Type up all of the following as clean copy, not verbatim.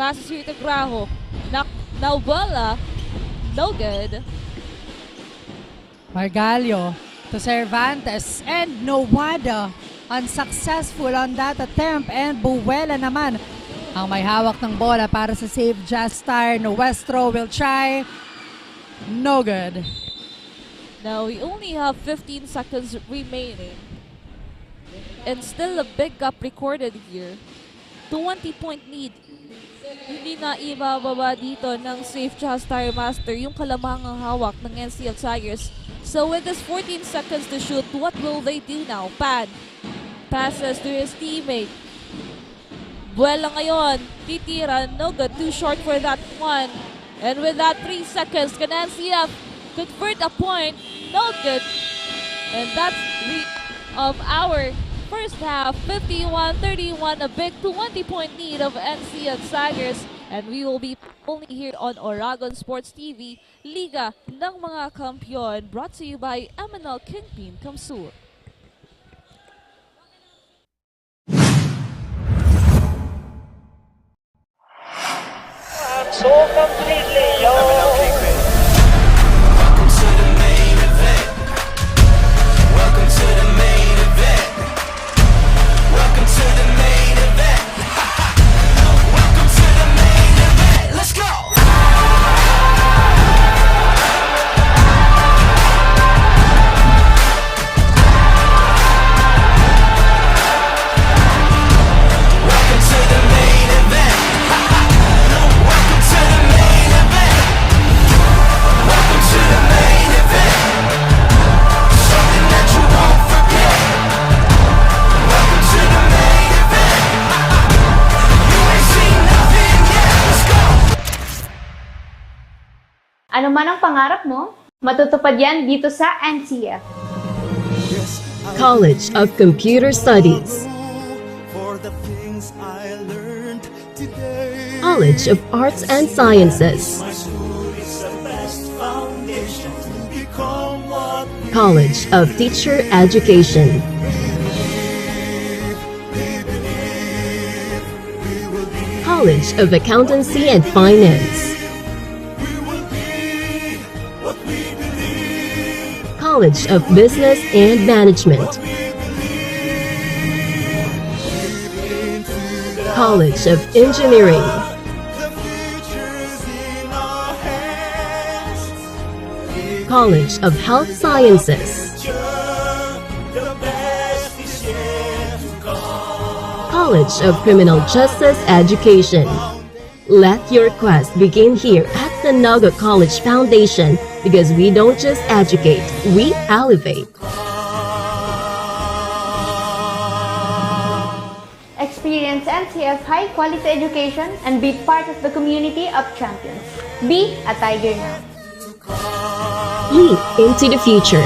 Passes here to Graho. Naubola. No good. Margallo to Cervantes and Nowada. Unsuccessful on that attempt, and Buwela naman ang may hawak ng bola para sa save. Jastar Nuestro will try. No good. Now we only have 15 seconds remaining. And still a big gap recorded here. 20-point lead. Hindi na ibababa dito ng safe Jastar Master yung kalamangang hawak ng NCF Tigers. So with this 14 seconds to shoot, what will they do now? Pan passes to his teammate. Buwela ngayon, titira, no good, too short for that one. And with that 3 seconds, can NCF convert a point? No good. And that's the of our first half, 51-31, a big 20-point lead of NCF Tigers. And we will be only here on Oragon Sports TV, Liga ng mga Kampiyon, brought to you by MNL KINGPIN, CAMSUR. So completely yours. Welcome to the main event. Welcome to the main event. Welcome to the main event. Welcome to the main event. Let's go. Welcome to the main event. Welcome to the main event. Welcome to the main event. Something that you won't forget. Welcome to the main event. You ain't seen nothing yet. Let's go. Ano man ang pangarap mo, matutupad yan dito sa NCF. College of Computer Studies, For the things I learned today. College of Arts and Sciences, My school is the best foundation to become what we College of Teacher Education, College of Accountancy and Finance, will be. What we believe. College of Business and Management, College of Engineering, The future's in our hands. College of Health Sciences, The best is yet to come. College of Criminal Justice Education. Let your quest begin here at the Naga College Foundation, because we don't just educate, we elevate. Experience NCF high-quality education and be part of the community of champions. Be a Tiger now. Leap into the future.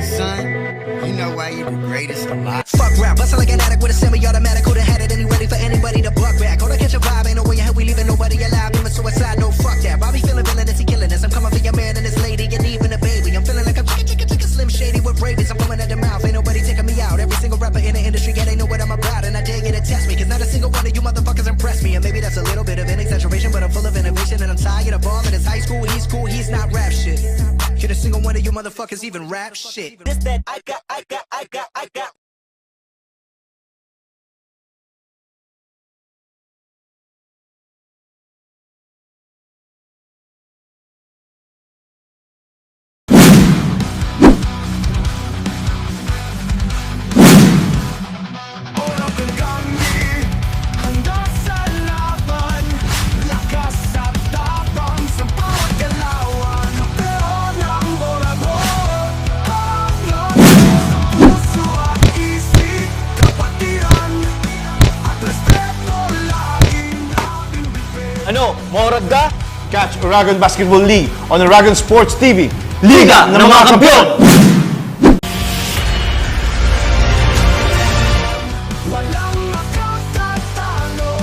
Son, you know why you the greatest alive. Fuck rap, bustin' like an addict with a semi-automatic. Who'da had it and he ready for anybody to buck back. Hold on, catch a vibe, ain't no way in hell we leaving nobody alive. Even suicide, no fuck that. Bobby feeling villainous, he killing us. I'm coming for your man and his lady and even a baby. I'm feeling like I'm chicken, slim shady with rabies. I'm coming at the mouth, ain't nobody taking me out. Every single rapper in the industry, yeah, they know what I'm about. And I dare you to test me, cause not a single one of you motherfuckers impress me. And maybe that's a little bit of an exaggeration, but I'm full of innovation. And I'm tired of all in his high school, he's cool, he's not rap shit. Can a single one of you motherfuckers even rap shit? This that I got. Moragda? Catch Oragon Basketball League on Oragon Sports TV. Liga ng mga Kampiyon! Walang makatatalo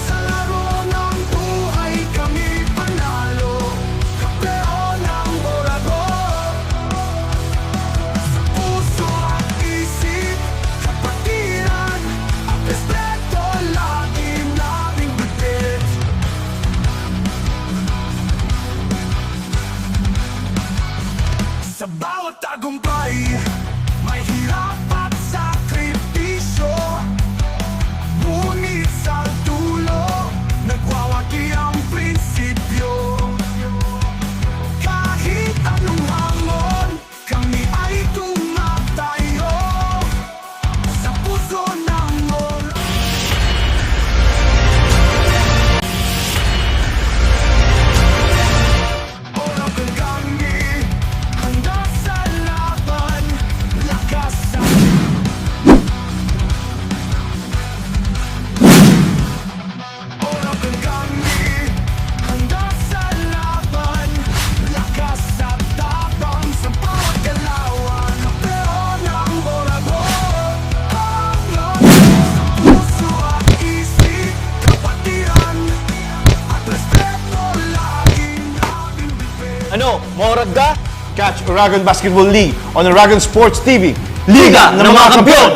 sa laro ng buhay, kami panalo. Kampeon ng Oragon. Sa puso at isip, kapatiran, ang respeto lagi naming bitbit. Sa bawat tagumpay, may hirap at sakripisyo. Ngunit sa dulo, nagwawagi ang prinsipyo. Kahit anong hamon, kami ay tumatayo sa puso ng Oragon kami, handa sa laban, lakas sa Oragon kami, handa sa laban, lakas at tapang sa bawat galawan. Kampeon ng Oragon, ang lakas sa puso at isip, kapatiran at respeto laging naming bitbit. Ano, Moragda? Catch Oragon Basketball League on Oragon Sports TV. Liga ng mga Kampiyon!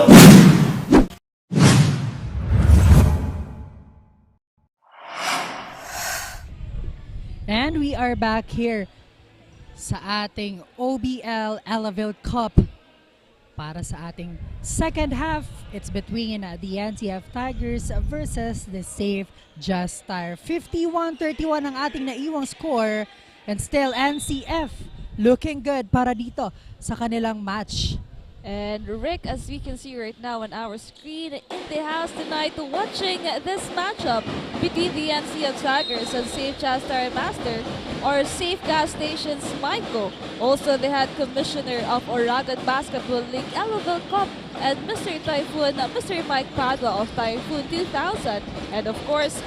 And we are back here sa ating OBL Elavil Cup. Para sa ating second half, it's between the NCF Tigers versus the Safe Just Tire. 51-31 ang ating naiwang score, and still NCF looking good para dito sa kanilang match. And Rick, as we can see right now on our screen, in the house tonight watching this matchup between the NCF Tigers and Safe Chastar Master, or Safe Gas Station's Michael. Also, the head commissioner of Oragon Basketball League Elavil Cup, and Mr. Typhoon, Mr. Mike Padua of Typhoon 2000, and of course,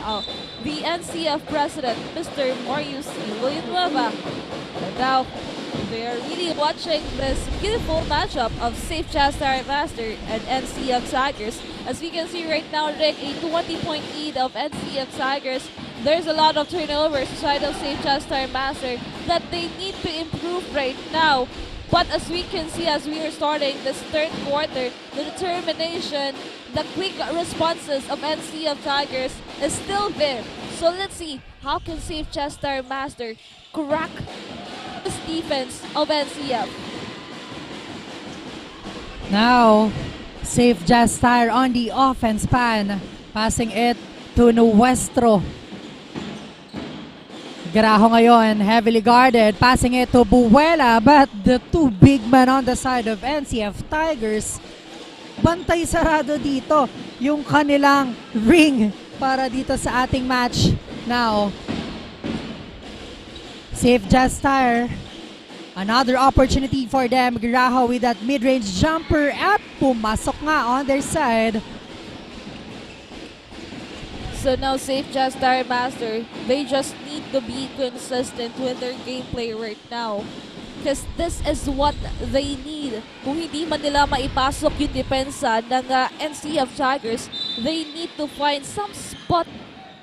the NCF president, Mr. Marius Villanueva. And now, they are really watching this beautiful matchup of Safe Chastar Master and NCF Tigers. As we can see right now, Rick, a 20-point lead of NCF Tigers. There's a lot of turnovers side of Safe Chastar Master that they need to improve right now. But as we can see, as we are starting this third quarter, the determination, the quick responses of NCF Tigers is still there. So let's see, how can Safe Chastar Master crack this defense of NCF? Now, Safe Just Tire on the offense pan, passing it to Nuestro. Graho ngayon, heavily guarded, passing it to Buwela, but the two big men on the side of NCF Tigers, bantay sarado dito yung kanilang ring para dito sa ating match. Now, Safe Just Tire, another opportunity for them. Graho with that mid-range jumper at pumasok nga on their side. So now Safe Just Tire Master, they just need to be consistent with their gameplay right now. Because this is what they need. Kung hindi man nila maipasok yung depensa ng NCF Tigers, they need to find some spot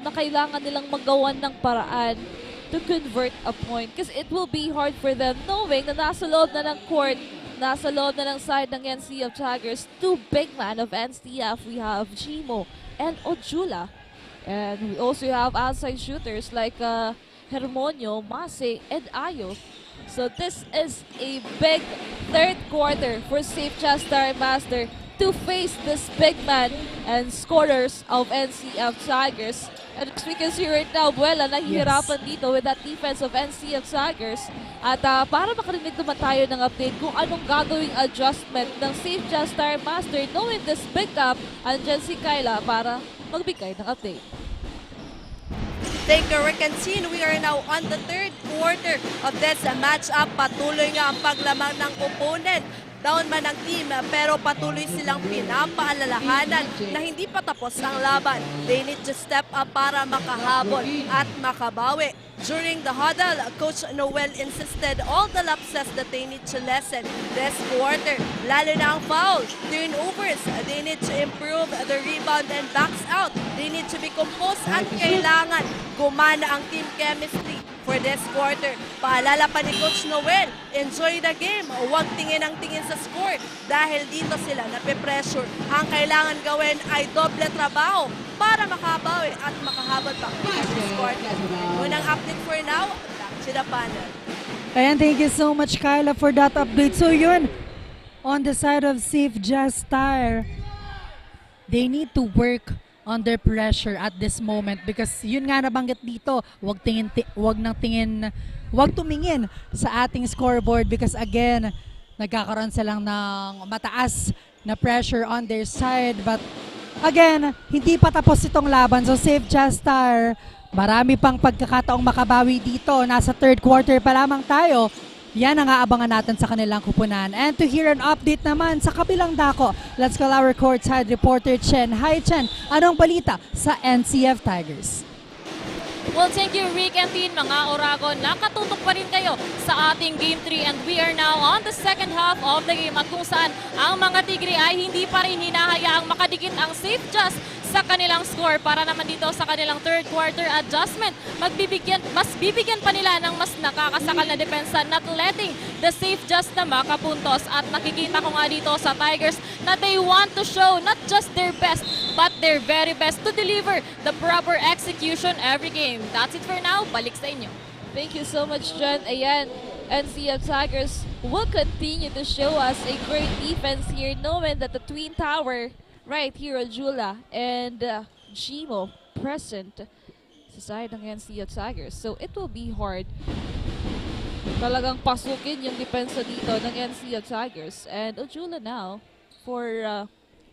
na kailangan nilang magawan ng paraan to convert a point. Because it will be hard for them knowing na nasa loob na ng court, nasa loob na ng side ng NCF Tigers, two big man of NCF. We have Chimo and Ojula. And we also have outside shooters like Hermonio, Mase, and Ayo. So this is a big third quarter for Safe Chastar Master to face this big man and scorers of NCF Tigers. And as we can see right now, Buwela nahihirapan dito with that defense of NCF Tigers. At para makarinig naman tayo ng update kung anong gagawing adjustment ng Safe Chastar Master knowing this big up, andyan si Kyla para magbigay ng update. Thank you, Rick and Chin. We are now on the third quarter of this matchup. Patuloy nga ang paglamang ng opponent. Down man ang team pero patuloy silang pinapaalalahanan na hindi pa tapos ang laban. They need to step up para makahabol at makabawi. During the huddle, Coach Noel insisted all the lapses that they need to lessen this quarter. Lalo na ang foul, turnovers, they need to improve the rebound and backs out. They need to be composed at kailangan gumana ang team chemistry for this quarter. Paalala pa ni Coach Noel, enjoy the game. Huwag tingin ang tingin sa score dahil dito sila nape-pressure. Ang kailangan gawin ay doble trabaho para makabawi at makahabol pa this quarter. Unang update for now, back to the panel. Ayan, thank you so much, Kyla, for that update. So yun, on the side of Safe Jazz Star, they need to work under pressure at this moment because yun nga nabanggit dito, wag tumingin sa ating scoreboard because again, nagkakaroon silang ng mataas na pressure on their side, but again, hindi pa tapos itong laban. So Safe Jazz Star, marami pang pagkakataong makabawi dito. Nasa third quarter pa lamang tayo. Yan ang aabangan natin sa kanilang kupunan. And to hear an update naman sa kabilang dako, let's call our courtside reporter Chen. Hi Chen, anong balita sa NCF Tigers? Well, thank you Rick and team, mga Oragon. Nakatutok pa rin kayo sa ating Game 3 and we are now on the second half of the game at kung saan ang mga Tigre ay hindi pa rin hinahayaang makadikit ang Safe Jazz sa kanilang score para naman dito sa kanilang third quarter adjustment. Mas bibigyan pa nila ng mas nakakasakal na depensa, not letting the Safe Jazz na makapuntos. At nakikita ko nga dito sa Tigers na they want to show not just their best but their very best to deliver the proper execution every game. That's it for now. Balik sa inyo. Thank you so much, Jen. Ayan, NCF Tigers will continue to show us a great defense here, knowing that the Twin Tower right here, Jula and Gimo present sa side ng NCF Tigers. So it will be hard talagang pasukin yung depensa dito ng NCF Tigers. And Ojula now for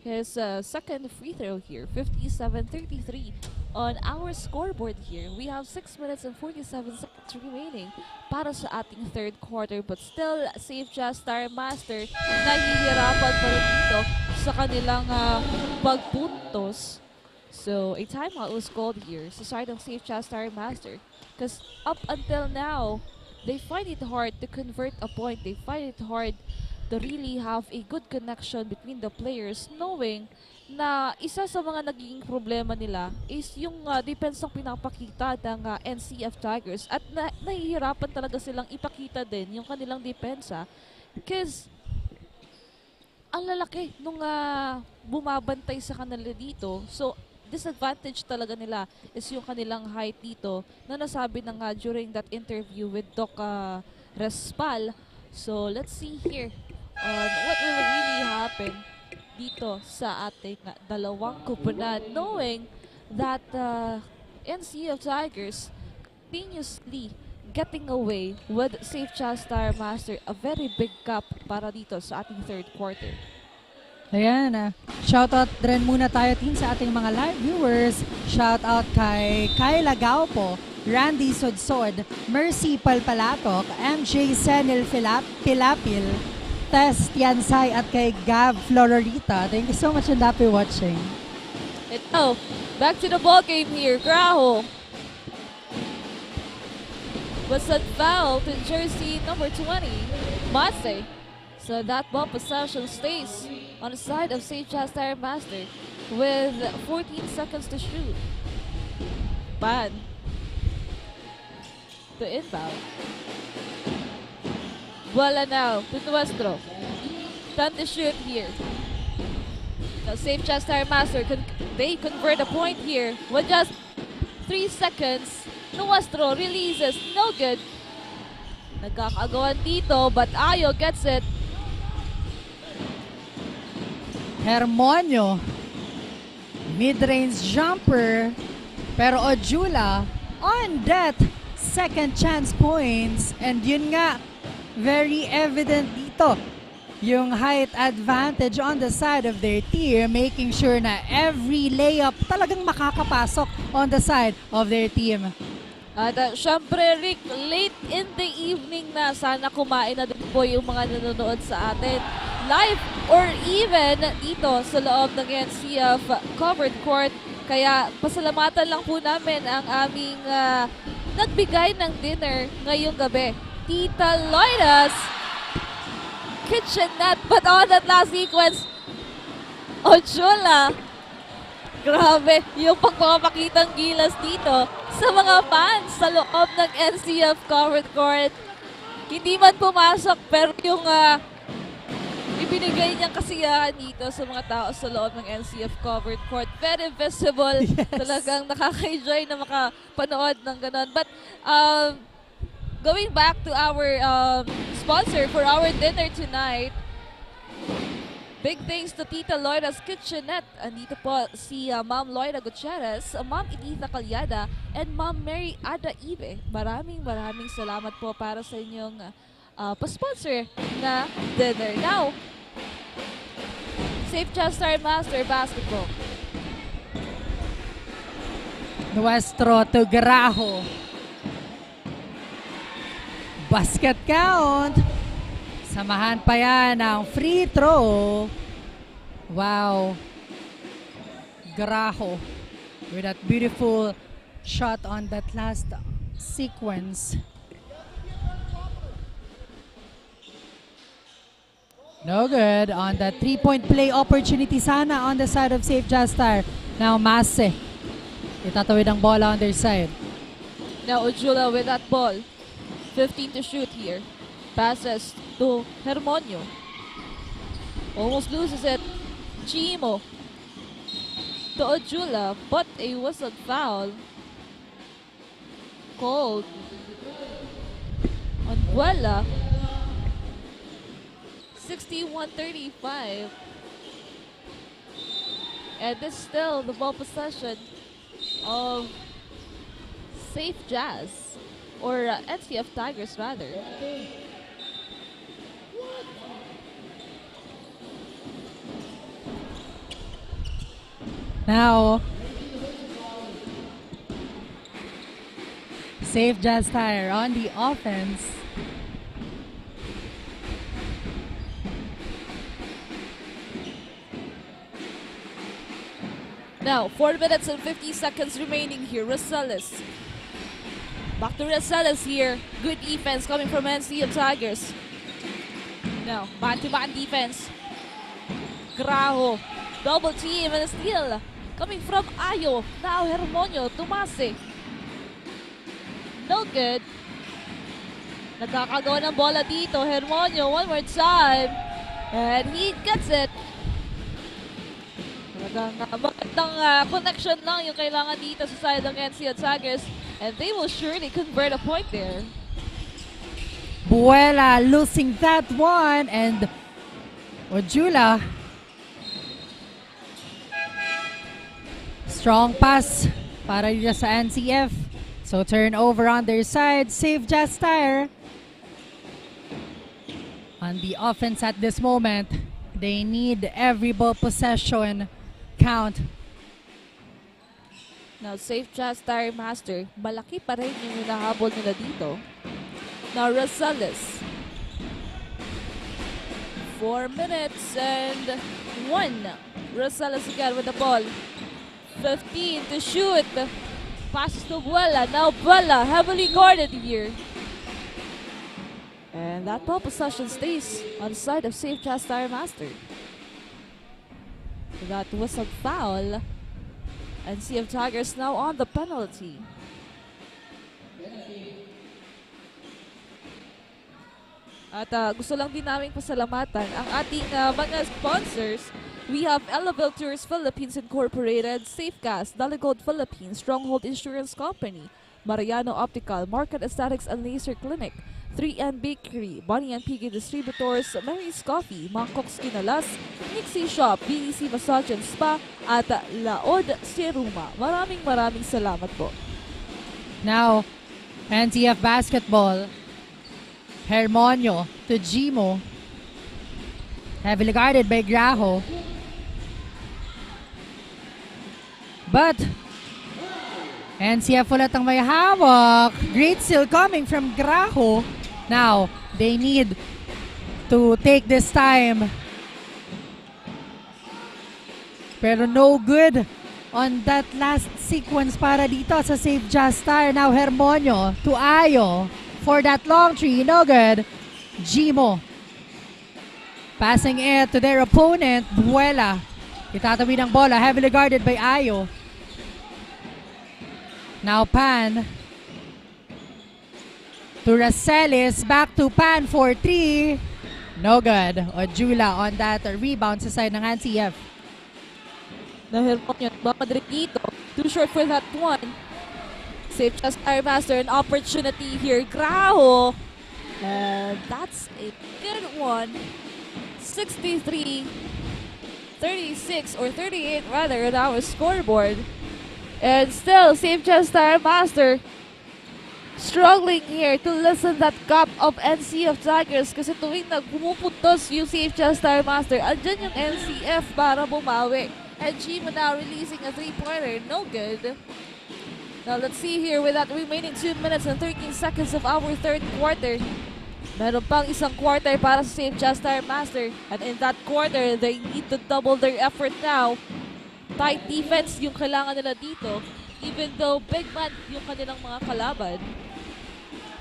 his second free throw here, 57-33 on our scoreboard here. We have 6 minutes and 47 seconds remaining para sa ating third quarter, but still Safe Jazz Star Master nahihirapan pa rin dito sa kanilang pagpuntos. So a timeout was called here sa side of Safe Jazz Star Master because up until now they find it hard to convert a point. They find it hard to really have a good connection between the players, knowing na isa sa mga naging problema nila is yung depensang pinapakita ng NCF Tigers at nahihirapan talaga silang ipakita din yung kanilang depensa because ang lalaki nung bumabantay sa kanila dito. So disadvantage talaga nila is yung kanilang height dito na nasabi na nga during that interview with Doc Respal. So let's see here on what will really happen dito sa ating dalawang kupunan, knowing that NCF Tigers continuously getting away with Safe Jazz Star Master, a very big gap para dito sa ating third quarter. Ayan, shoutout rin muna tayo din sa ating mga live viewers. Shoutout kay Kyla Gaupo, Randy Sodsod, Mercy Palpalatok, MJ Senil Pilapil, Tess Tiansay at kay Gab Flororita. Thank you so much and happy watching. Ito, back to the ball game here. Graho was that foul to jersey number 20, Mase. So that ball possession stays on the side of Safe Jazz Star Master with 14 seconds to shoot. Ban to inbound. Wala now to Nuestro. Time to shoot here. Now Safe Jazz Star Master, they convert a point here with just 3 seconds. Nuestro releases, no good. Nagkakagawan dito, but Ayo gets it. Hermonio, mid-range jumper, pero Ojula on that second chance points, and yun nga, very evident dito yung height advantage on the side of their team, making sure na every layup talagang makakapasok on the side of their team. At syempre Rick, late in the evening na, sana kumain na din po yung mga nanonood sa atin. live or even dito sa loob ng NCF covered court. Kaya pasalamatan lang po namin ang aming nagbigay ng dinner ngayong gabi. Tita Loida's kitchenette. But on that last sequence, Ojula, grabe, yung pagpapakitang gilas dito sa mga fans sa loob ng NCF covered court. Hindi man pumasok, pero yung ibinigay niyang kasiyahan dito sa mga tao sa loob ng NCF covered court. Very visible. Yes. Talagang nakaka-enjoy na makapanood ng ganon. But going back to our sponsor for our dinner tonight, big thanks to Tita Loida's Kitchenette. Andito po si Ma'am Loida Gutierrez, Ma'am Editha Calyada, and Ma'am Mary Ada Ibe. Maraming salamat po para sa inyong pa-sponsor na dinner. Now, Safe Just Star Master Basketball. Nuestro Tugraho. Basket count. Samahan pa yan ng free throw. Wow. Graho with that beautiful shot on that last sequence. No good on the 3-point play opportunity sana on the side of Safe Jastar. Now Mase. Itatawid ang bola on their side. Now Ojula with that ball. 15 to shoot here. Passes to Hermonio. Almost loses it. Chimo to Ojula, but a whistled foul called on Buela. 61-35. And this is still the ball possession of Safe Jazz, or NCF Tigers rather. Now, Safe Jazz Tire on the offense. Now, 4 minutes and 50 seconds remaining here. Rosales. Back to Rosales here. Good defense coming from NCF Tigers. Now, man-to-man defense. Graho. Double team and a steal. Coming from Ayo. Now, Hermonio. Tumase. No good. Nagkakagawa ng bola dito. Hermonio, one more time. And he gets it. Magandang connection lang yung kailangan dito sa side ng NCF Tigers. And they will surely convert a point there. Buela losing that one. And Ojula. Strong pass para dito sa NCF. So turnover on their side. Safe Jazz Tire. On the offense at this moment, they need every ball possession count. Now, Safe Jazz Tire Master, malaki pa rin yung hinahabol nila dito. Now, Rosales. 4 minutes and 1. Rosales again with the ball. 15 to shoot. Passes to Buela. Now, Buela heavily guarded here. And that ball possession stays on the side of Safe Jazz Tire Master. That was a foul. And NCF Tigers now on the penalty. At gusto lang din namin pasalamatan ang ating mga sponsors. We have Elavil Tours Philippines Incorporated, Safecast, DELIGOLD Philippines, Stronghold Insurance Company, Mariano Optical, Market Aesthetics and Laser Clinic, 3N Bakery, Bonnie and Piggy Distributors, Mary's Coffee, Mangkok's Kinalas, Nixie Shop, BDC Massage and Spa, at Laod Seruma. Maraming salamat po. Now, NCF Basketball. Hermonio to Gimo. Heavily guarded by Graho. But NCF ulit ang may hawak. Great steal coming from Graho. Now, they need to take this time Pero no good on that last sequence para dito sa Save Just Tire. Now Hermonio to Ayo for that long three. No good. Gimo passing it to their opponent. Buela. Itatawid ang bola. Heavily guarded by Ayo. Now Pan to Racelis. Back to Pan for 3. No good. Ojula on that rebound sa side ng NCF. Dahil po yun, Bamadrid dito. Too short for that one. Save Just Tire Master, an opportunity here. Graho. And that's a good one. 63, 36, or 38 rather, on our scoreboard. And still, Save Just Tire Master struggling here to listen that gap of NCF Tigers kasi tuwing nagpumupuntos yung Save Just Tire Master, andyan yung NCF para bumawi. And Gimo now releasing a three-pointer. No good. Now let's see here with that remaining 2 minutes and 13 seconds of our third quarter. Meron pang isang quarter para sa Save Just Tire Master. And in that quarter, they need to double their effort now. Tight defense yung kailangan nila dito. Even though big man yung kanilang mga kalaban.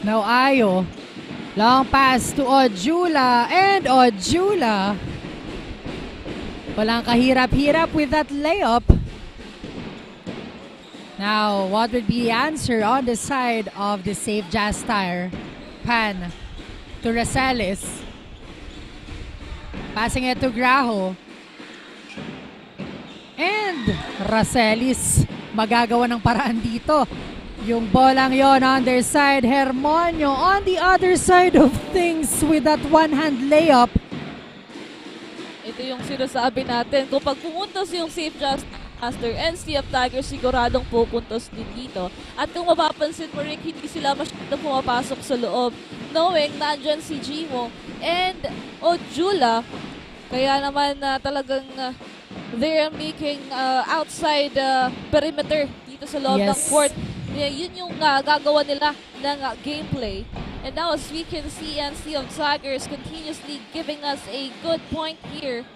Now Ayo. Long pass to Ojula. And Ojula. Walang kahirap-hirap with that layup. Now, what would be the answer on the side of the Save Just Tire? Pan to Racelis. Passing it to Graho. And Racelis magagawa ng paraan dito. Yung bolang yon on their side. Hermonio on the other side of things with that one-hand layup. Ito yung sinasabi natin. Kung pag pumuntos yung Save Just Master, NCF Tigers siguradong pupuntos din dito. At kung mapapansin mo, Rick, hindi sila masyadong pumapasok sa loob. Knowing nandyan si Gimo and Ojula. Kaya naman talagang they're making outside perimeter dito sa loob ng court. Yun yung gagawa nila ng gameplay. And now as we can see, NCF Tigers continuously giving us a good point here.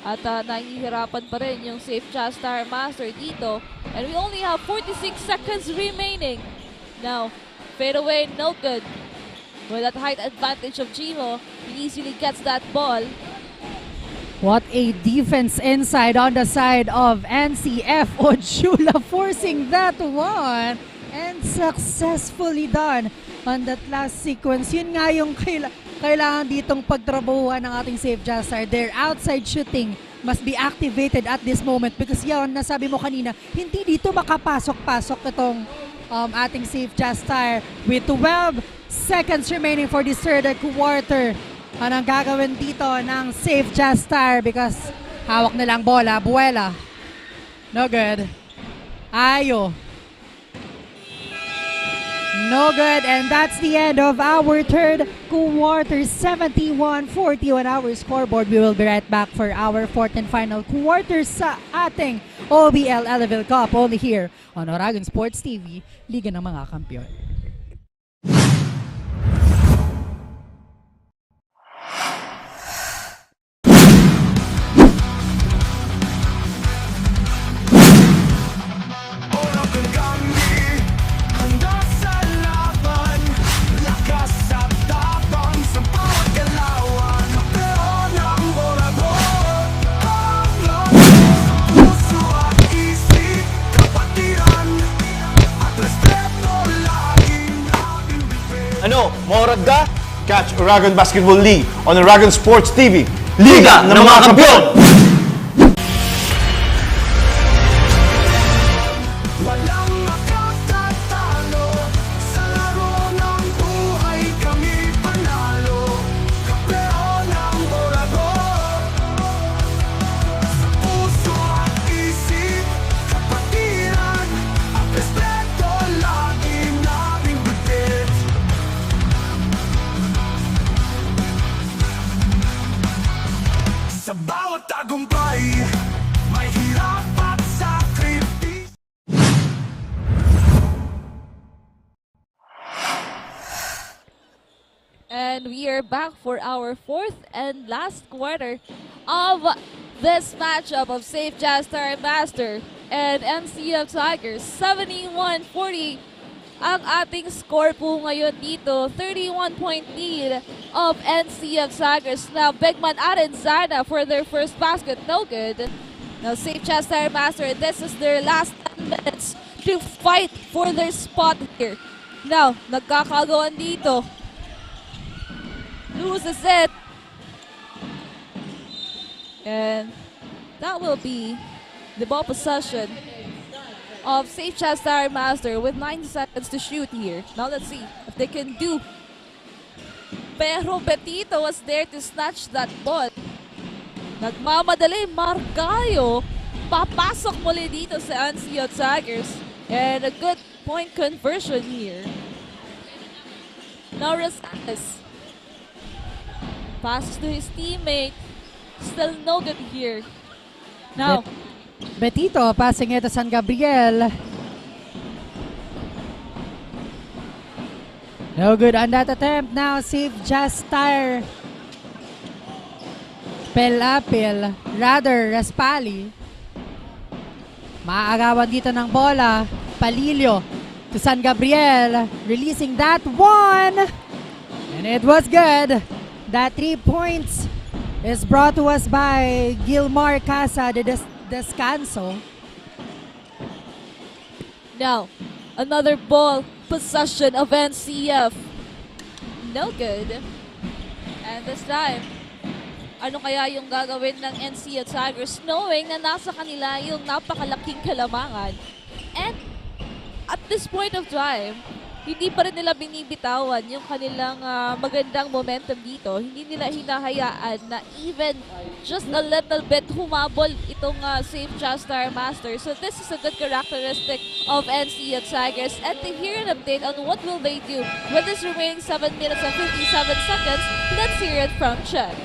At nahihirapan pa rin yung Save Just Tire Master dito. And we only have 46 seconds remaining. Now, fade away, no good. With that height advantage of Gimo, he easily gets that ball. What a defense inside on the side of NCF. Ojula forcing that one. And successfully done on that last sequence. Yun nga yung kailangan ditong pagtrabahuhan ng ating Save Just Tire. Their outside shooting must be activated at this moment because yan, nasabi mo kanina, hindi dito makapasok-pasok itong ating Save Just Tire with 12 seconds remaining for this third quarter. Anong gagawin dito ng Save Just Tire because hawak nilang bola. Buela. No good. Ayo. No good, and that's the end of our third quarter. 71-40 on our scoreboard. We will be right back for our fourth and final quarter sa ating OBL Elavil Cup only here on Oragon Sports TV, Liga ng mga Kampiyon. Oragon kami, handa sa laban. Lakas at tapang sa bawat galawan. Kapero ng Oragon, ang lakas, puso at isip, kapatiran at respeto laging nating bibig. Ano, maorag ka? Catch Oragon Basketball League on Oragon Sports TV. Liga ng mga Kampiyon! Walang makatatalo sa laro ng buhay, kami panalo. Kapero ng Oragon, sa puso at isip, kapatiran at respeto laging nating bigit. Sa bawat tagumpay, may hirap at sakripisyo. And we are back for our fourth and last quarter of this matchup of Safe Jazz Star Master and NCF Tigers. 71-40 ang ating score po ngayon dito. 31-point lead of NCF Tigers. Now, Bigman Arenzana for their first basket. No good. Now, Safe Jazz Star Master, this is their last 10 minutes to fight for their spot here. Now, nagkakagawan dito. Loses it. And that will be the ball possession of Safe Jazz Star Master with 9 seconds to shoot here. Now let's see if they can do. Pero Betito was there to snatch that ball. Nagmamadali, Marcayo. Papasok muli dito sa NCO Tigers. And a good point conversion here. Now Rosales passes to his teammate. Still no good here. Now, Betito passing it to San Gabriel. No good on that attempt. Now Safe Jazz Star. Pelapil, rather Raspali. Maaagawan dito ng bola. Palilio to San Gabriel. Releasing that one. And it was good. That 3 points is brought to us by GILMAR, CASA, the DESCANSO. now, another ball possession of NCF. No good. And this time, ano kaya yung gagawin ng NCF Tigers knowing na nasa kanila yung napakalaking kalamangan? And at this point of time, hindi pa rin nila binibitawan yung kanilang magandang momentum dito. Hindi nila hinahayaan na even just a little bit humabol itong Safe Jazz Star Master. So this is a good characteristic of NCF Tigers. And to hear an update on what will they do with this remaining 7 minutes and 57 seconds, let's hear it from Chen.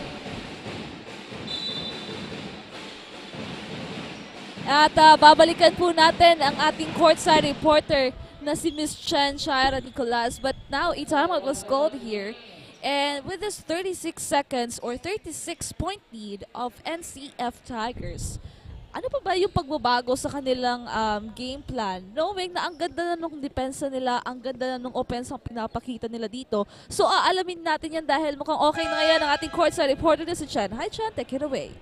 At babalikan po natin ang ating courtside reporter na si Miss Chen Shaira Nicolas. But now, a timeout was called here. And with this 36 seconds or 36-point lead of NCF Tigers, ano pa ba yung pagbabago sa kanilang game plan? Knowing na ang ganda na nung depensa nila, ang ganda na nung offense ang pinapakita nila dito. So aalamin natin yan dahil mukhang okay na ngayon ang ating courtside reporter na si Chen. Hi Chen, take it away.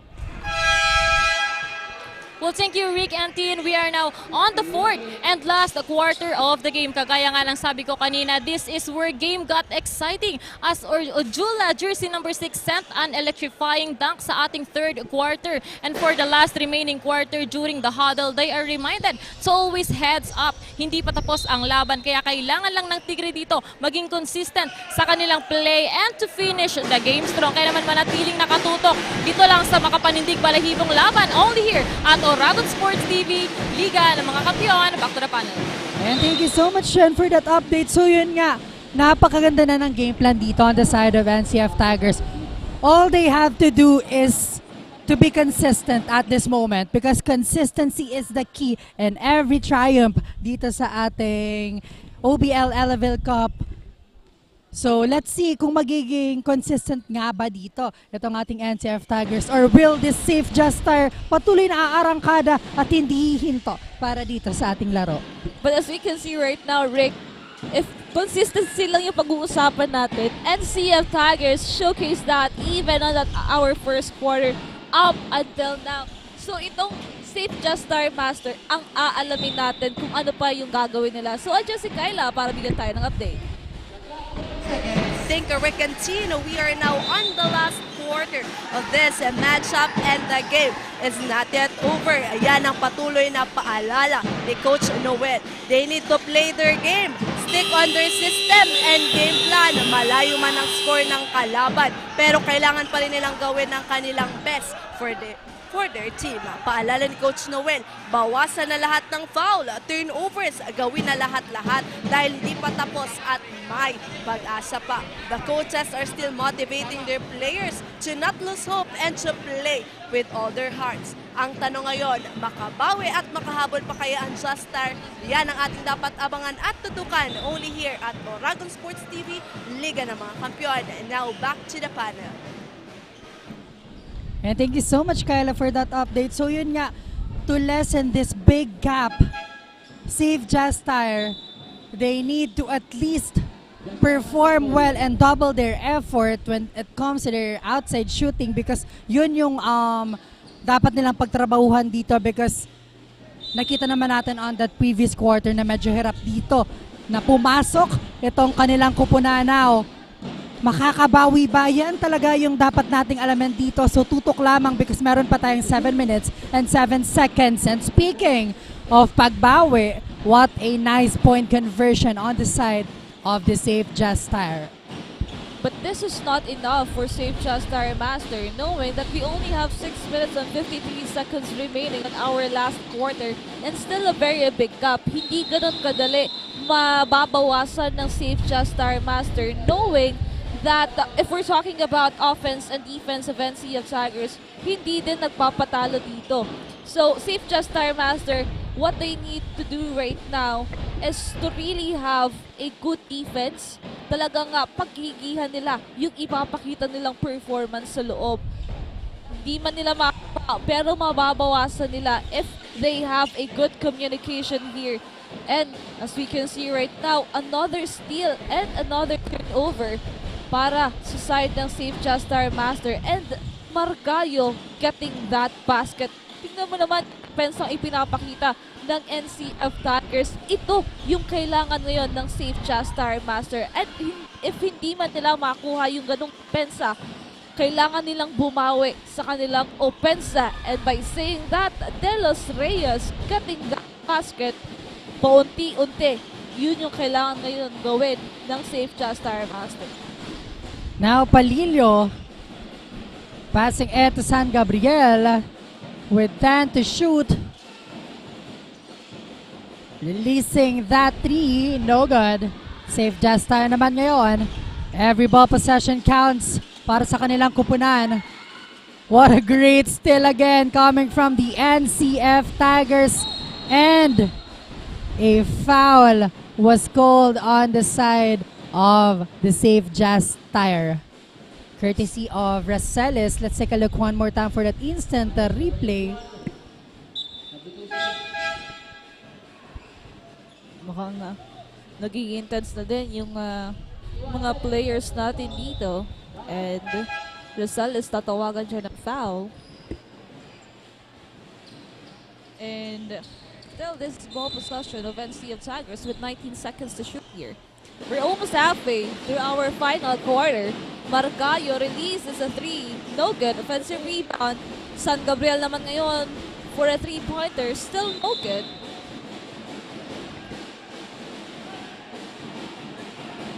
Well, thank you, Rick and Tin. We are now on the fourth and last quarter of the game. Kagaya nga ng sabi ko kanina, this is where game got exciting as Ojula, jersey number 6, sent an electrifying dunk sa ating third quarter. And for the last remaining quarter during the huddle, they are reminded to always heads up. Hindi pa tapos ang laban, kaya kailangan lang ng Tigre dito maging consistent sa kanilang play and to finish the game strong. Kaya naman manatiling nakatutok dito lang sa makapanindig balahibong laban only here at Oragon Sports TV, Liga ng mga Kampiyon. Back to the panel. And thank you so much, Shen, for that update. So yun nga, napakaganda na ng game plan dito on the side of NCF Tigers. All they have to do is to be consistent at this moment because consistency is the key in every triumph dito sa ating OBL Elavil Cup. So let's see kung magiging consistent nga ba dito itong ating NCF Tigers or will this Safe Jazz Star patuloy na aarangkada at hindi hihinto para dito sa ating laro. But as we can see right now, Rick, if consistency lang yung pag-uusapan natin, NCF Tigers showcased that even on our first quarter up until now. So itong Safe Jazz Star Master ang aalamin natin kung ano pa yung gagawin nila. So andyan si Kyla para bigyan tayo ng update. Thank you, Rick and Tino. We are now on the last quarter of this matchup and the game is not yet over. Ayan ang patuloy na paalala ni Coach Noel. They need to play their game, stick on their system and game plan. Malayo man ang score ng kalaban, pero kailangan pa rin nilang gawin ang kanilang best for their team. Paalala ni Coach Noel, bawasan na lahat ng foul, turnovers, gawin na lahat-lahat dahil hindi pa tapos at may pag-asa pa. The coaches are still motivating their players to not lose hope and to play with all their hearts. Ang tanong ngayon, makabawi at makahabol pa kaya ang Jazz Star? Yan ang ating dapat abangan at tutukan only here at Oragon Sports TV, Liga ng mga Kampiyon. And now back to the panel. And thank you so much, Kyla, for that update. So yun nga, to lessen this big gap, Save Just Tire, they need to at least perform well and double their effort when it comes to their outside shooting, because yun yung dapat nilang pagtrabahuhan dito, because nakita naman natin on that previous quarter na medyo hirap dito na pumasok itong kanilang kupunanaw. Makakabawi ba? Yan talaga yung dapat nating alamin dito. So tutok lamang because meron pa tayong 7 minutes and 7 seconds. And speaking of pagbawi, what a nice point conversion on the side of the Save Just Tire. But this is not enough for Save Just Tire Master, knowing that we only have 6 minutes and 53 seconds remaining in our last quarter and still a very big gap. Hindi ganun kadali mababawasan ng Save Just Tire Master, knowing that if we're talking about offense and defense of NCF Tigers, hindi din nagpapatalo dito. So, Save Just Tire Master, what they need to do right now is to really have a good defense. Talagang paghigihan nila yung ipapakita nilang performance sa loob. Hindi man nila pero mababawasan nila if they have a good communication here. And as we can see right now, another steal and another turnover para sa side ng Save Just Tire Master, and Margallo getting that basket. Tingnan mo naman, pensang ipinapakita ng NCF Tigers. Ito yung kailangan ngayon ng Save Just Tire Master. And if hindi man nila makuha yung ganong pensa, kailangan nilang bumawi sa kanilang opensa. And by saying that, Delos Reyes getting that basket, paunti-unti, yun yung kailangan ngayon gawin ng Save Just Tire Master. Now Palillo passing it to San Gabriel with 10 to shoot. Releasing that 3, no good. Save Just Tire naman ngayon. Every ball possession counts para sa kanilang kupunan. What a great steal again coming from the NCF Tigers. And a foul was called on the side of the Save Just Tire, courtesy of Rosales. Let's take a look one more time for that instant replay. Mukhang naging intense na din yung mga players natin dito. And Rosales, tatawagan siya ng foul. And still this ball possession of NCF Tigers with 19 seconds to shoot here. We're almost halfway through our final quarter. Margallo releases a 3. No good. Offensive rebound. San Gabriel naman ngayon for a 3-pointer. Still no good.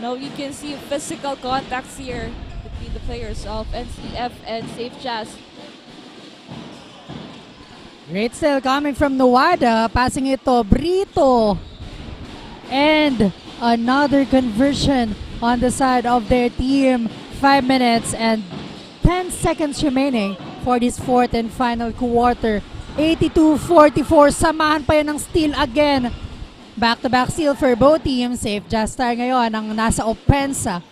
Now you can see physical contacts here between the players of NCF and Save Just. Great steal coming from Nuwada. Passing it to Brito. And another conversion on the side of their team. 5 minutes and 10 seconds remaining for this fourth and final quarter. 82-44. Samahan pa yan ng steal again. Back-to-back steal for both teams. Save Just Tire ngayon ang nasa opensa.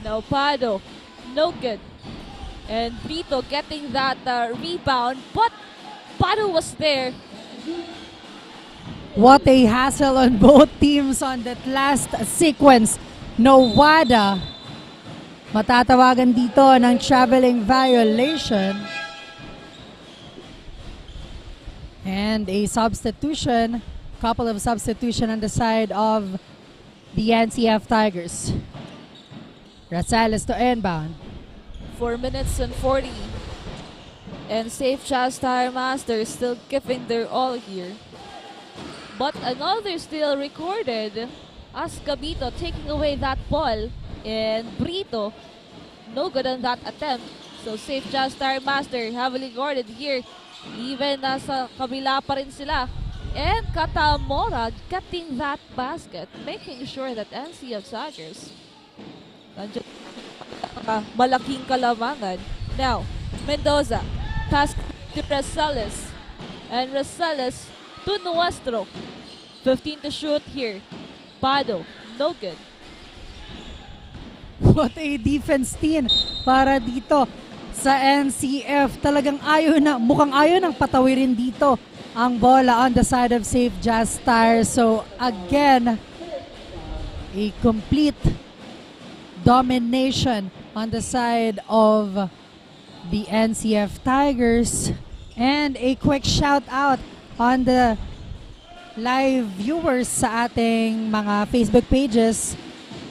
Now Pado, no good. And Brito getting that rebound, but Pado was there. What a hassle on both teams on that last sequence. Nuwada matatawagan dito ng traveling violation. And a substitution, couple of substitution on the side of the NCF Tigers. Rosales to inbound. 4 minutes and 40. And Save Just Tire Master still giving their all here. But another steal recorded as Gabito taking away that ball. And Brito, no good on that attempt. So Save Just Tire Master heavily guarded here. Even nasa kabila pa rin sila. And Katamora getting that basket, making sure that NCF Tigers nandiyan malaking kalamangan. Now, Mendoza, pass to Rosales. And Rosales to Nuestro. 15 to shoot here. Pado, no good. What a defense team para dito sa NCF. Talagang mukhang ayaw nang patawirin dito ang bola on the side of Safe Jazz Star. So again, a complete domination on the side of the NCF Tigers. And a quick shout out on the live viewers sa ating mga Facebook pages.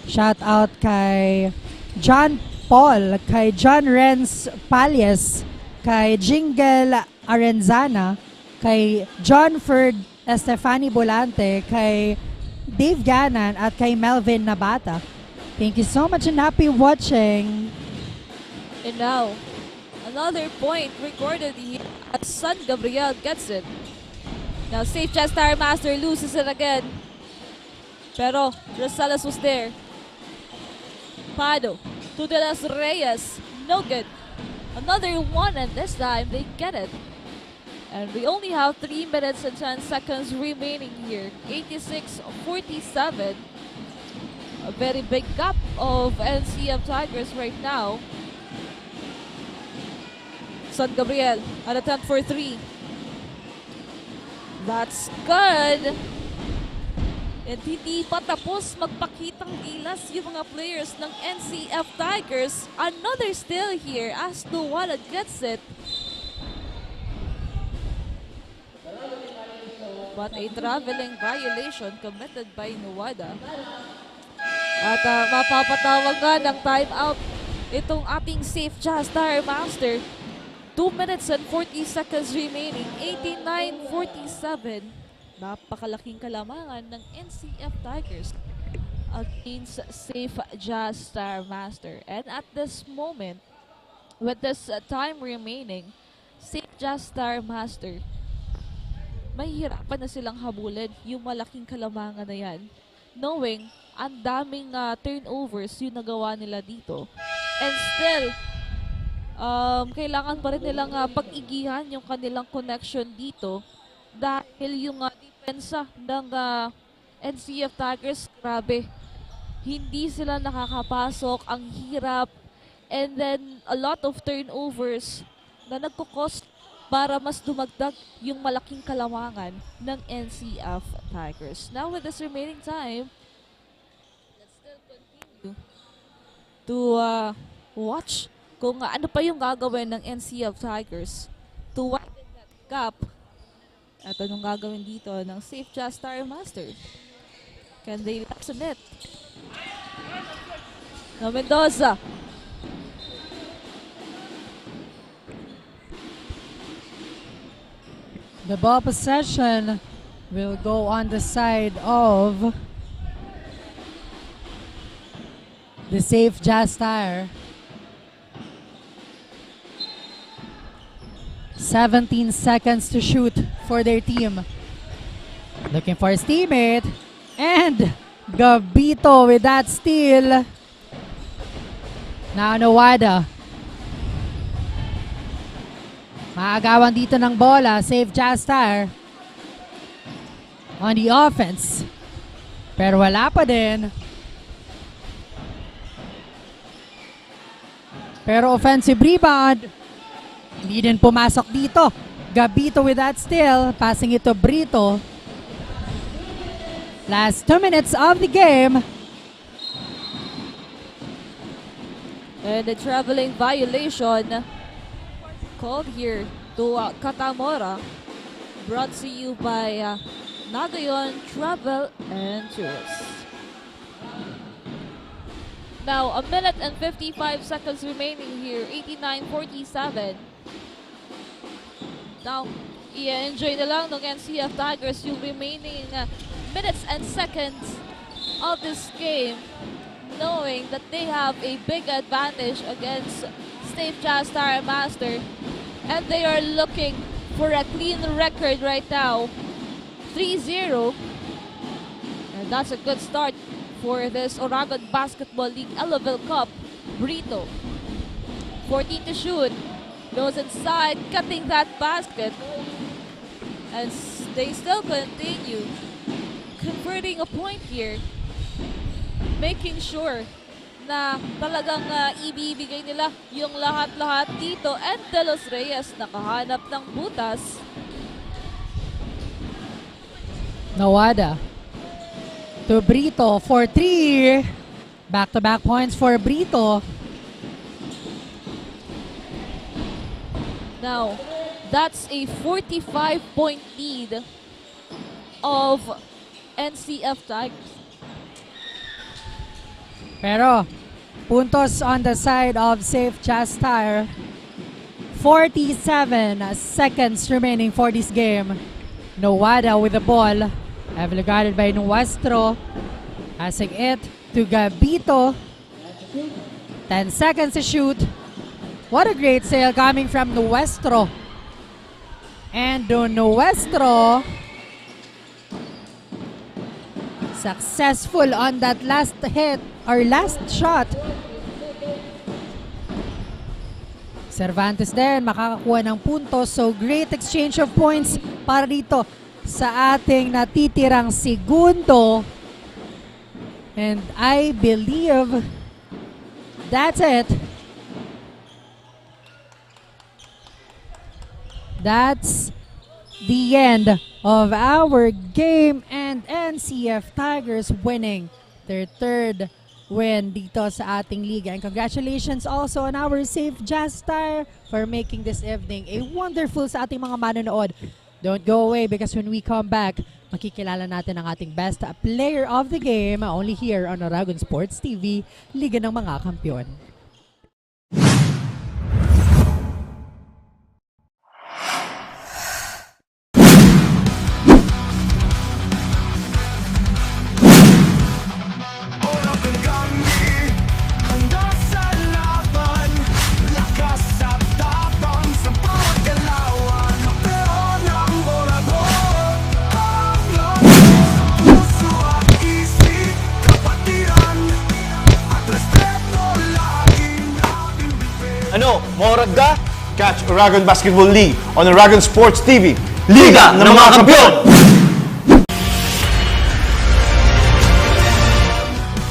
Shout out kay John Paul, kay John Renz Palies, kay Jingle Arenzana, kay John Ferd Estefani Bolante, kay Dave Ganan, at kay Melvin Nabata. Thank you so much and happy watching. And now, another point recorded here as San Gabriel gets it. Now, Safe Jazz Star Master loses it again. Pero, Rosales was there. Pado to De Los Reyes. No good. Another one, and this time they get it. And we only have 3 minutes and 10 seconds remaining here. 86-47. A very big gap of NCF Tigers right now. San Gabriel, an attempt for 3. That's good. And hindi pa tapos magpakitang gilas yung mga players ng NCF Tigers. Another steal here as Nuwada gets it. But a traveling violation committed by Nuwada. At mapapatawag nga ng timeout itong ating Safe Jazz Star Master. 2 minutes and 40 seconds remaining. 89-47. Napakalaking kalamangan ng NCF Tigers against Safe Jazz Star Master. And at this moment, with this time remaining, Safe Jazz Star Master, mahihirapan na silang habulin yung malaking kalamangan na yan. Knowing ang daming turnovers yung nagawa nila dito. And still, kailangan pa rin nilang pag-igihan yung kanilang connection dito dahil yung depensa ng NCF Tigers, grabe, hindi sila nakakapasok, ang hirap, and then a lot of turnovers na nagkukos para mas dumagdag yung malaking kalamangan ng NCF Tigers. Now with this remaining time, let's still continue to watch kung ano pa yung gagawin ng NCF Tigers to widen that gap. At anong gagawin dito ng Safe Jazz Star Master? Can they lessen it? No, Mendoza. The ball possession will go on the side of the Safe Jazz Star. 17 seconds to shoot for their team. Looking for his teammate. And Gabito with that steal. Now Nuwada. Maagawan dito ng bola. Safe Jazz Star on the offense. Pero wala pa din. Pero offensive rebound. Hindi din pumasok dito. Gabito with that steal. Passing it to Brito. Last 2 minutes of the game. And a traveling violation called here to Katamora. Brought to you by Nagayon Travel and Tours. Now, 1 minute and 55 seconds remaining here. 89-47. Now, i-enjoy na lang ng NCF Tigers yung remaining minutes and seconds of this game, knowing that they have a big advantage against Safe Jazz Star Master, and they are looking for a clean record right now. 3-0, and that's a good start for this Oragon Basketball League Elavil Cup. Brito, 14 to shoot. Goes inside, cutting that basket. And they still continue converting a point here. Making sure na talagang ibibigay nila yung lahat-lahat dito. And De Los Reyes nakahanap ng butas. Nawada to Brito for 3. Back-to-back points for Brito. Now, that's a 45-point lead of NCF Tigers. Pero, puntos on the side of Safe Just Tire. 47 seconds remaining for this game. Nawada with the ball. Heavily guarded by Nuestro. Passing it to Gabito. 10 seconds to shoot. What a great sale coming from Nuestro. And Nuestro successful on that last hit or last shot. Cervantes din makakakuha ng puntos. So great exchange of points para dito sa ating natitirang segundo. And I believe that's it. That's the end of our game, and NCF Tigers winning their third win dito sa ating liga. And congratulations also on our Safe Just Tire for making this evening a wonderful sa ating mga manonood. Don't go away because when we come back, makikilala natin ang ating best player of the game only here on Oragon Sports TV, Liga ng Mga Kampiyon. Oragon kami, handa sa laban. Lakas at tapang sa bawat galawan. Pero ng Oragon, ang lakas sa puso at isip. Kapatiran at respeto laging ating bibig. Ano, maorag ka? Catch Oragon Basketball League on Oragon Sports TV. Liga ng mga Kampiyon!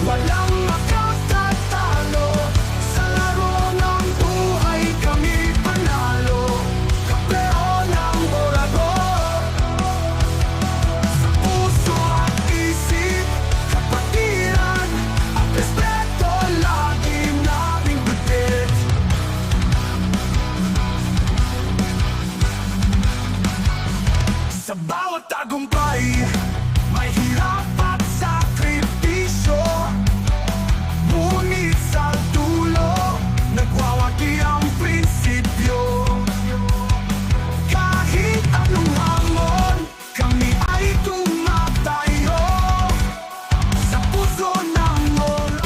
Walang makatatalo. Sa laro ng buhay kami panalo. Kapero ng Oragon. Sa puso at isip. Kapatiran at respeto laging nating bitbit. Sa bawat tagumpay, may hirap at sakripisyo. Ngunit sa dulo, nagwawagi ang prinsipyo. Kahit anong hamon, kami ay tumatayo. Sa puso ng Oragon.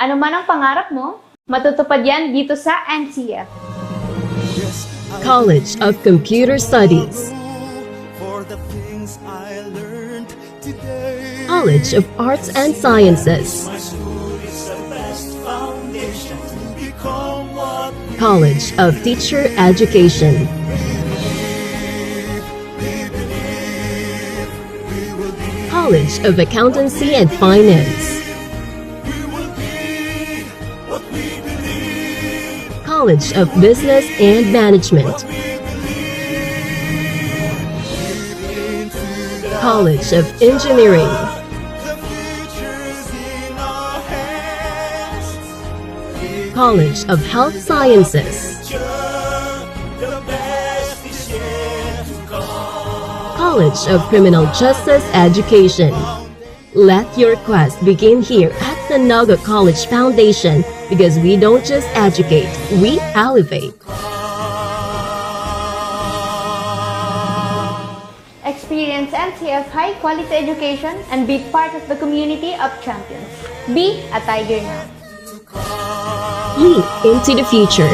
Ano man ang pangarap mo, matutupad yan dito sa NCF. College of Computer Studies, College of Arts and Sciences, College of Teacher Education, College of Accountancy and Finance, College of Business and Management, College of Engineering, College of Health Sciences, College of Criminal Justice Education. Let your quest begin here at the Naga College Foundation, because we don't just educate, we elevate. Experience NCF high-quality education and be part of the community of champions. Be a Tiger now. Leap into the future.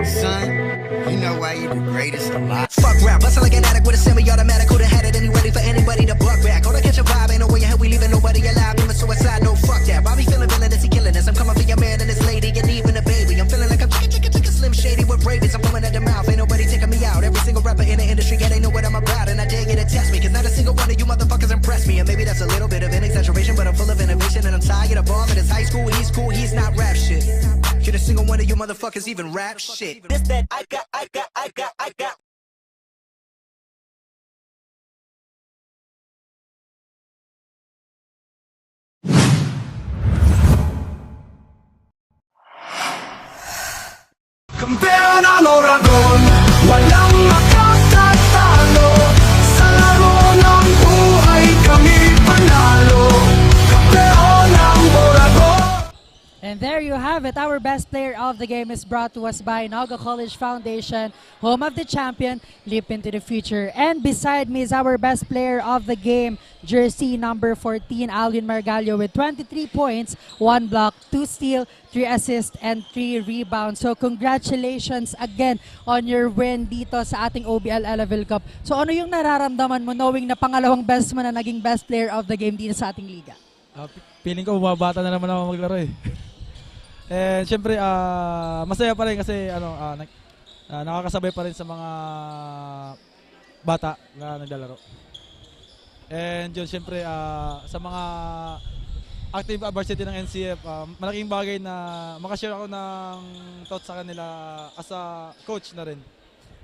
Son, you know why you the greatest alive. Fuck rap, bustin' like an addict with a semi-automatic. Could've had it any ready for anybody to buck back. Gonna catch a vibe, ain't no way in hell we leaving nobody alive. Even suicide, no fuck that. Bobby feeling villainous, he killing us. I'm coming for your man and his lady, and even a baby. I'm feeling like I'm chicken, slim shady with rabies. I'm coming at the mouth, ain't nobody taking me out. Every single rapper in the industry, yeah, they know what I'm about. And I dare you to test me, cause not a single one of you motherfuckers impress me. And maybe that's a little bit of an exaggeration, but I'm full of innovation. And I'm tired of all of this high school, he's cool, he's not rap shit. Should a single one of you motherfuckers even rap shit? This that I got. Kampeon ang Oragon, walang makatatalo. Sa laro ng buhay kami panalo. Kampeon ang Oragon. And there you have it. Our best player of the game is brought to us by Naga College Foundation, home of the champion, leap into the future. And beside me is our best player of the game, jersey number 14, Alvin Margallo, with 23 points, 1 block, 2 steal, 3 assists, and 3 rebounds. So congratulations again on your win dito sa ating OBL Elavil Cup. So ano yung nararamdaman mo knowing na pangalawang best mo na naging best player of the game dito sa ating liga? Feeling ko bumabata na naman ako maglaro eh. And syempre masaya pa rin kasi nakakasabay pa rin sa mga bata na naglalaro. And yun syempre sa mga active varsity ng NCF, malaking bagay na makashare ako ng thoughts sa kanila as a coach na rin.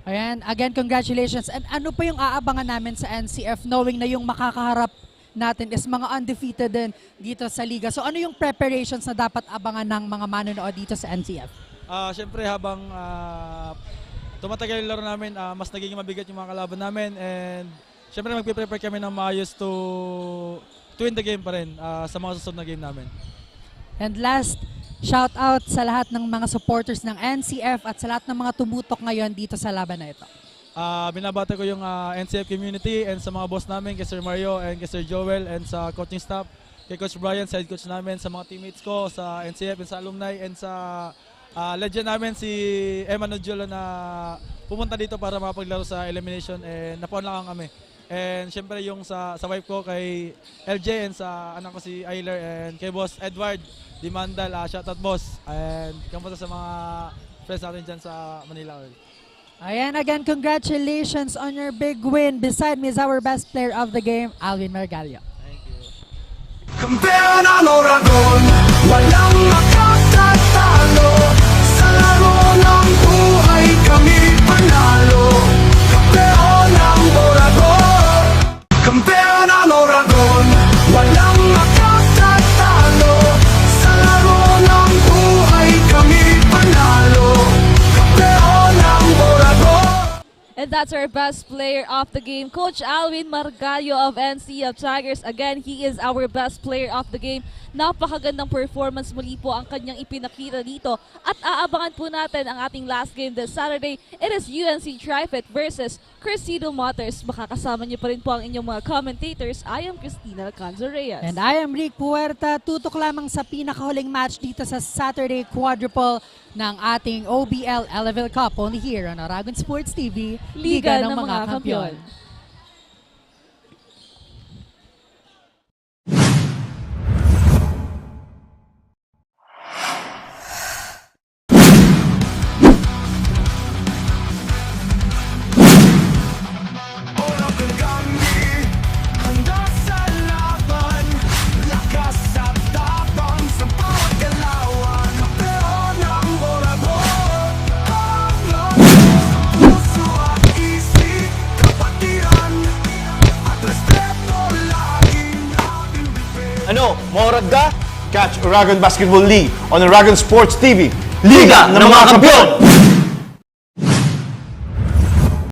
Ayan, again congratulations. And ano pa yung aabangan namin sa NCF knowing na yung makakaharap natin is mga undefeated din dito sa liga. So ano yung preparations na dapat abangan ng mga manonood dito sa NCF? Siyempre habang tumatagal yung laro namin, mas nagiging mabigat yung mga kalaban namin, and siyempre magpe-prepare kami ng maayos to win the game pa rin sa mga susunod na game namin. And last, shout out sa lahat ng mga supporters ng NCF at sa lahat ng mga tumutok ngayon dito sa laban na ito. Binabati ko yung NCF community and sa mga boss namin, kay Sir Mario and kay Sir Joel, and sa coaching staff, kay Coach Brian, side coach namin, sa mga teammates ko, sa NCF and sa alumni, and sa legend namin si Emma Nodjolo na pumunta dito para makapaglaro sa elimination, and napaunlakan kami. And syempre yung sa wife ko, kay LJ, and sa anak ko si Ayler, and kay Boss Edward Dimandal, shoutout boss, and kamusta sa mga friends natin dyan sa Manila. Ayan, again, congratulations on your big win. Beside me is our best player of the game, Alvin Margallo. Thank you. Kampeon ang Oragon, walang makatatalo. Sa laro ng buhay kami panalo. Kampeon ang that's our best player of the game, Coach Alvin Margallo of NCF Tigers. Again, he is our best player of the game. Napakagandang performance muli po ang kanyang ipinakita dito. At aabangan po natin ang ating last game this Saturday. It is UNC Trifet versus Cresido Motors. Makakasama niyo pa rin po ang inyong mga commentators. I am Cristina Alcanzo Reyes. And I am Rick Puerta. Tutok lamang sa pinakahuling match dito sa Saturday quadruple ng ating OBL Elavil Cup. Only here on Oragon Sports TV, Liga ng mga Kampiyon. Oragon kami, handa sa laban. Lakas at tapang sa bawat galawan. Kampeon ng Oragon, hanggang puso at isip. Kapatiran at respeto laging ating bibig. Ano, maorad ka? Catch Oragon Basketball League on Oragon Sports TV. Liga ng mga Kampiyon!